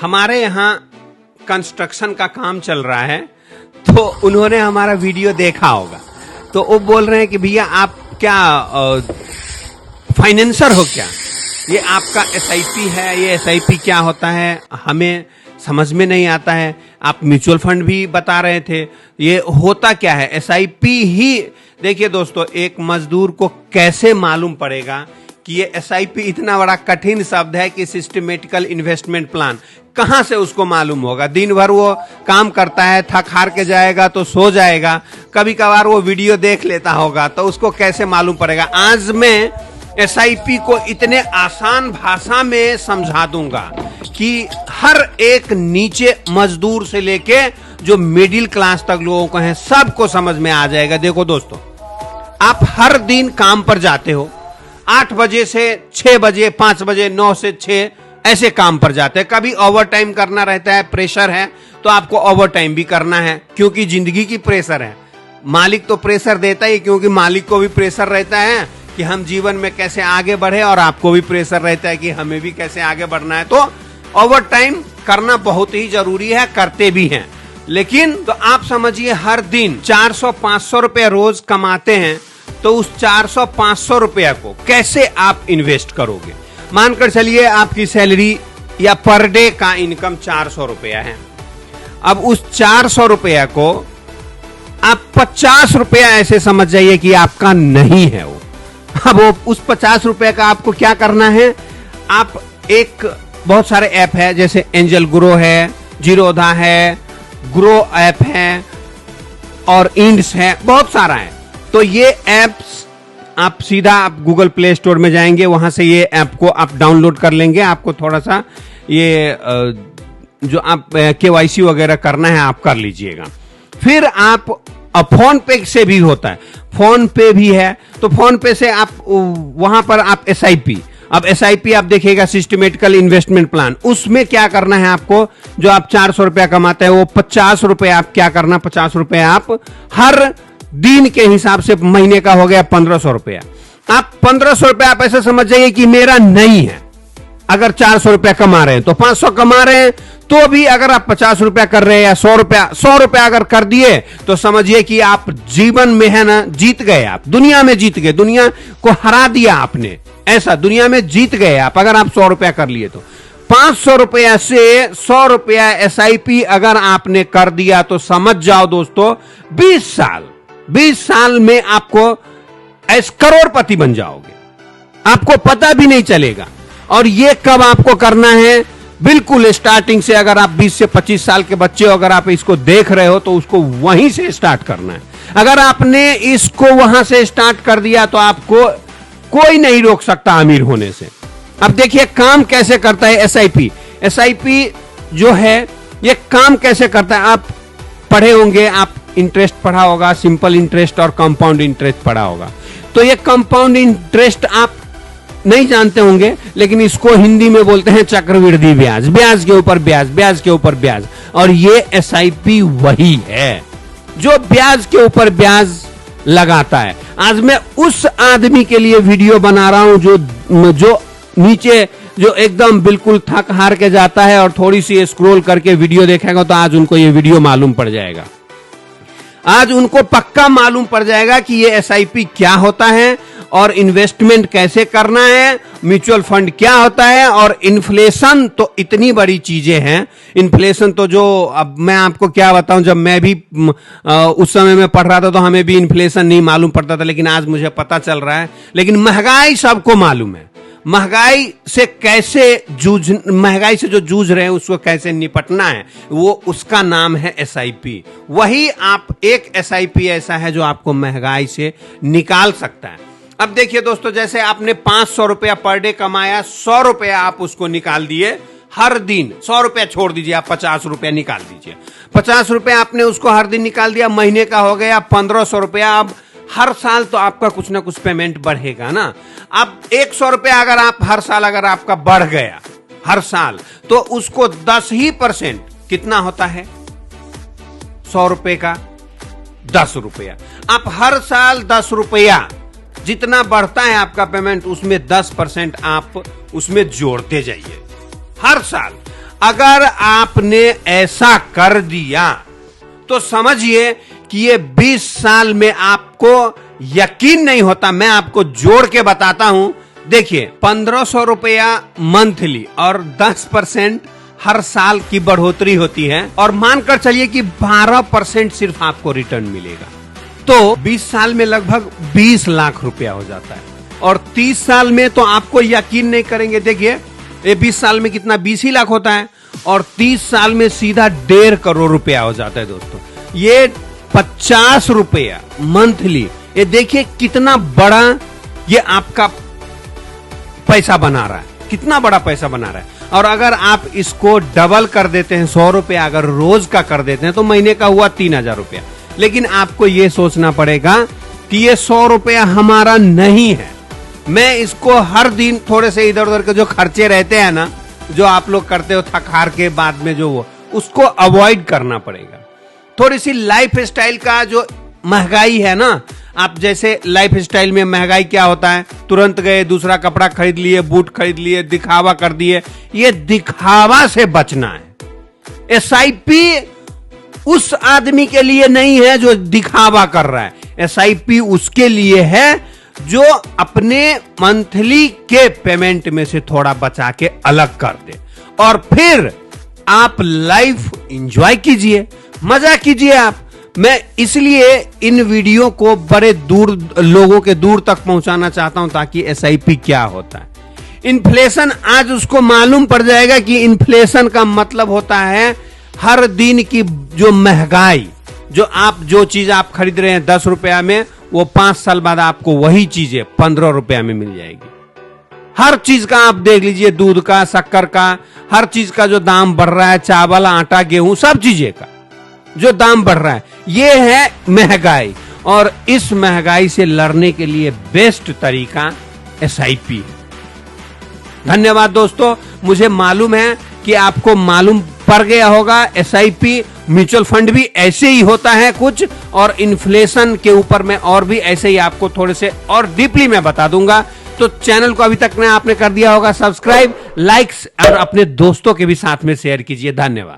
हमारे यहाँ कंस्ट्रक्शन का काम चल रहा है, तो उन्होंने हमारा वीडियो देखा होगा। तो वो बोल रहे हैं कि भैया आप क्या फाइनेंसर हो क्या? ये आपका एसआईपी है, ये एसआईपी क्या होता है हमें समझ में नहीं आता है। आप म्यूचुअल फंड भी बता रहे थे, ये होता क्या है एसआईपी ही? देखिए दोस्तों, एक मजदूर को कैसे मालूम पड़ेगा कि ये एसआईपी इतना बड़ा कठिन शब्द है कि सिस्टमेटिकल इन्वेस्टमेंट प्लान, कहां से उसको मालूम होगा? दिन भर वो काम करता है, थक हार के जाएगा तो सो जाएगा, कभी कभार वो वीडियो देख लेता होगा, तो उसको कैसे मालूम पड़ेगा? आज मैं एसआईपी को इतने आसान भाषा में समझा दूंगा कि हर एक नीचे मजदूर से लेके जो मिडिल क्लास तक लोगों को है सबको समझ में आ जाएगा। देखो दोस्तों, आप हर दिन काम पर जाते हो, 8 बजे से 6 बजे, 5 बजे, 9 से 6 ऐसे काम पर जाते हैं। कभी ओवर टाइम करना रहता है, प्रेशर है तो आपको ओवर टाइम भी करना है, क्योंकि जिंदगी की प्रेशर है। मालिक तो प्रेशर देता ही, क्योंकि मालिक को भी प्रेशर रहता है कि हम जीवन में कैसे आगे बढ़े, और आपको भी प्रेशर रहता है कि हमें भी कैसे आगे बढ़ना है। तो ओवर टाइम करना बहुत ही जरूरी है, करते भी हैं। लेकिन तो आप समझिए, हर दिन 400-500 रुपए रोज कमाते हैं, तो उस 400-500 रुपया को कैसे आप इन्वेस्ट करोगे? मानकर चलिए आपकी सैलरी या पर डे का इनकम 400 रुपया है। अब उस 400 रुपया को आप 50 रुपया ऐसे समझ जाइए कि आपका नहीं है वो। अब वो उस 50 रुपए का आपको क्या करना है? आप एक बहुत सारे ऐप है, जैसे एंजल ग्रो है, जीरोधा है, ग्रो ऐप है और इंड्स है, बहुत सारा है। तो ये ऐप्स आप सीधा आप गूगल प्ले स्टोर में जाएंगे, वहां से ये ऐप को आप डाउनलोड कर लेंगे। आपको थोड़ा सा ये जो आप केवाईसी वगैरह करना है आप कर लीजिएगा। फिर आप फोन पे से भी होता है, फोन पे भी है, तो फोन पे से आप वहां पर आप एसआईपी, अब एसआईपी आप देखिएगा सिस्टमेटिकल इन्वेस्टमेंट प्लान, उसमें क्या करना है आपको? जो आप 400 रुपया कमाते हैं वो 50 रुपए आप क्या करना, 50 रुपए आप हर दिन के हिसाब से, महीने का हो गया 1500 रुपया। आप 1500 रुपया आप ऐसे समझ जाइए कि मेरा नहीं है। अगर 400 रुपया कमा रहे हैं तो 500 कमा रहे हैं, तो भी अगर आप 50 रुपया कर रहे हैं या 100 रुपया अगर कर दिए, तो समझिए कि आप जीवन में है ना जीत गए, आप दुनिया में जीत गए, दुनिया को हरा दिया आपने, ऐसा दुनिया में जीत गए आप अगर आप 100 रुपया कर लिए तो। 500 रुपया से 100 रुपया एसआईपी अगर आपने कर दिया तो समझ जाओ दोस्तों, 20 साल में आपको करोड़पति बन जाओगे, आपको पता भी नहीं चलेगा। और ये कब आपको करना है? बिल्कुल स्टार्टिंग से। अगर आप 20 से 25 साल के बच्चे हो, अगर आप इसको देख रहे हो तो उसको वहीं से स्टार्ट करना है। अगर आपने इसको वहां से स्टार्ट कर दिया तो आपको कोई नहीं रोक सकता अमीर होने से। अब देखिए काम कैसे करता है एसआईपी। एसआईपी जो है ये काम कैसे करता है? आप पढ़े होंगे, आप इंटरेस्ट पढ़ा होगा, सिंपल इंटरेस्ट और कंपाउंड इंटरेस्ट पढ़ा होगा। तो ये कंपाउंड इंटरेस्ट आप नहीं जानते होंगे, लेकिन इसको हिंदी में बोलते हैं चक्रवृद्धि ब्याज, ब्याज के ऊपर ब्याज, ब्याज के ऊपर ब्याज। और ये एसआईपी वही है जो ब्याज के ऊपर ब्याज लगाता है। आज मैं उस आदमी के लिए वीडियो बना रहा हूं जो नीचे जो एकदम बिल्कुल थक हार के जाता है और थोड़ी सी स्क्रॉल करके वीडियो देखेगा तो आज उनको ये वीडियो मालूम पड़ जाएगा। आज उनको पक्का मालूम पड़ जाएगा कि ये एसआईपी क्या होता है और इन्वेस्टमेंट कैसे करना है, म्यूचुअल फंड क्या होता है। और इन्फ्लेशन तो इतनी बड़ी चीजें हैं, इन्फ्लेशन तो जो अब मैं आपको क्या बताऊं, जब मैं भी उस समय में पढ़ रहा था तो हमें भी इन्फ्लेशन नहीं मालूम पड़ता था, लेकिन आज मुझे पता चल रहा है। लेकिन महंगाई सबको मालूम है, महंगाई से जो जूझ रहे हैं उसको कैसे निपटना है, वो उसका नाम है एसआईपी। वही आप एक एसआईपी ऐसा है जो आपको महंगाई से निकाल सकता है। अब देखिए दोस्तों, जैसे आपने 500 रुपया पर डे कमाया, 100 रुपया आप उसको निकाल दिए हर दिन। 100 रुपया छोड़ दीजिए, आप 50 रुपया निकाल दीजिए। 50 रुपया आपने उसको हर दिन निकाल दिया, महीने का हो गया 1500 रुपया। अब हर साल तो आपका कुछ ना कुछ पेमेंट बढ़ेगा ना। अब 100 रुपया अगर आप हर साल अगर आपका बढ़ गया हर साल, तो उसको 10% कितना होता है? 100 रुपए का 10 रुपया। आप हर साल 10 रुपया जितना बढ़ता है आपका पेमेंट, उसमें 10% आप उसमें जोड़ते जाइए हर साल। अगर आपने ऐसा कर दिया तो समझिए कि ये 20 साल में आपको यकीन नहीं होता। मैं आपको जोड़ के बताता हूं, देखिए 1500 रुपया मंथली और 10% हर साल की बढ़ोतरी होती है, और मानकर चलिए कि 12% सिर्फ आपको रिटर्न मिलेगा, तो 20 साल में लगभग 20 लाख रुपया हो जाता है। और 30 साल में तो आपको यकीन नहीं करेंगे, देखिए ये 20 साल में कितना 20 ही लाख होता है, और 30 साल में सीधा 1.5 करोड़ रुपया हो जाता है दोस्तों। ये 50 रुपया मंथली, ये देखिए कितना बड़ा ये आपका पैसा बना रहा है, कितना बड़ा पैसा बना रहा है। और अगर आप इसको डबल कर देते हैं, 100 रुपया अगर रोज का कर देते हैं तो महीने का हुआ 3000 रुपया। लेकिन आपको यह सोचना पड़ेगा कि ये 100 रुपया हमारा नहीं है, मैं इसको हर दिन थोड़े से इधर उधर के जो खर्चे रहते हैं ना, जो आप लोग करते हो थक हार के बाद में, जो वो उसको अवॉइड करना पड़ेगा। थोड़ी सी लाइफ स्टाइल का जो महंगाई है ना, आप जैसे लाइफ स्टाइल में महंगाई क्या होता है, तुरंत गए दूसरा कपड़ा खरीद लिए, बूट खरीद लिए, दिखावा कर दिए, ये दिखावा से बचना है। एसआईपी उस आदमी के लिए नहीं है जो दिखावा कर रहा है, एसआईपी उसके लिए है जो अपने मंथली के पेमेंट में से थोड़ा बचा के अलग कर दे, और फिर आप लाइफ एंजॉय कीजिए, मजा कीजिए आप। मैं इसलिए इन वीडियो को बड़े दूर लोगों के दूर तक पहुंचाना चाहता हूं, ताकि एसआईपी क्या होता है। इन्फ्लेशन आज उसको मालूम पड़ जाएगा कि इन्फ्लेशन का मतलब होता है हर दिन की जो महंगाई, जो चीज आप खरीद रहे हैं 10 रुपया में, वो 5 साल बाद आपको वही चीजें 15 रुपया में मिल जाएगी। हर चीज का आप देख लीजिए, दूध का, शक्कर का, हर चीज का जो दाम बढ़ रहा है, चावल, आटा, गेहूं, सब चीजें का जो दाम बढ़ रहा है, ये है महंगाई। और इस महंगाई से लड़ने के लिए बेस्ट तरीका एसआईपी है। धन्यवाद दोस्तों, मुझे मालूम है कि आपको मालूम पड़ गया होगा, एसआईपी म्यूचुअल फंड भी ऐसे ही होता है कुछ, और इन्फ्लेशन के ऊपर मैं और भी ऐसे ही आपको थोड़े से और डीपली मैं बता दूंगा। तो चैनल को अभी तक आपने कर दिया होगा सब्सक्राइब, लाइक्स, और अपने दोस्तों के भी साथ में शेयर कीजिए। धन्यवाद।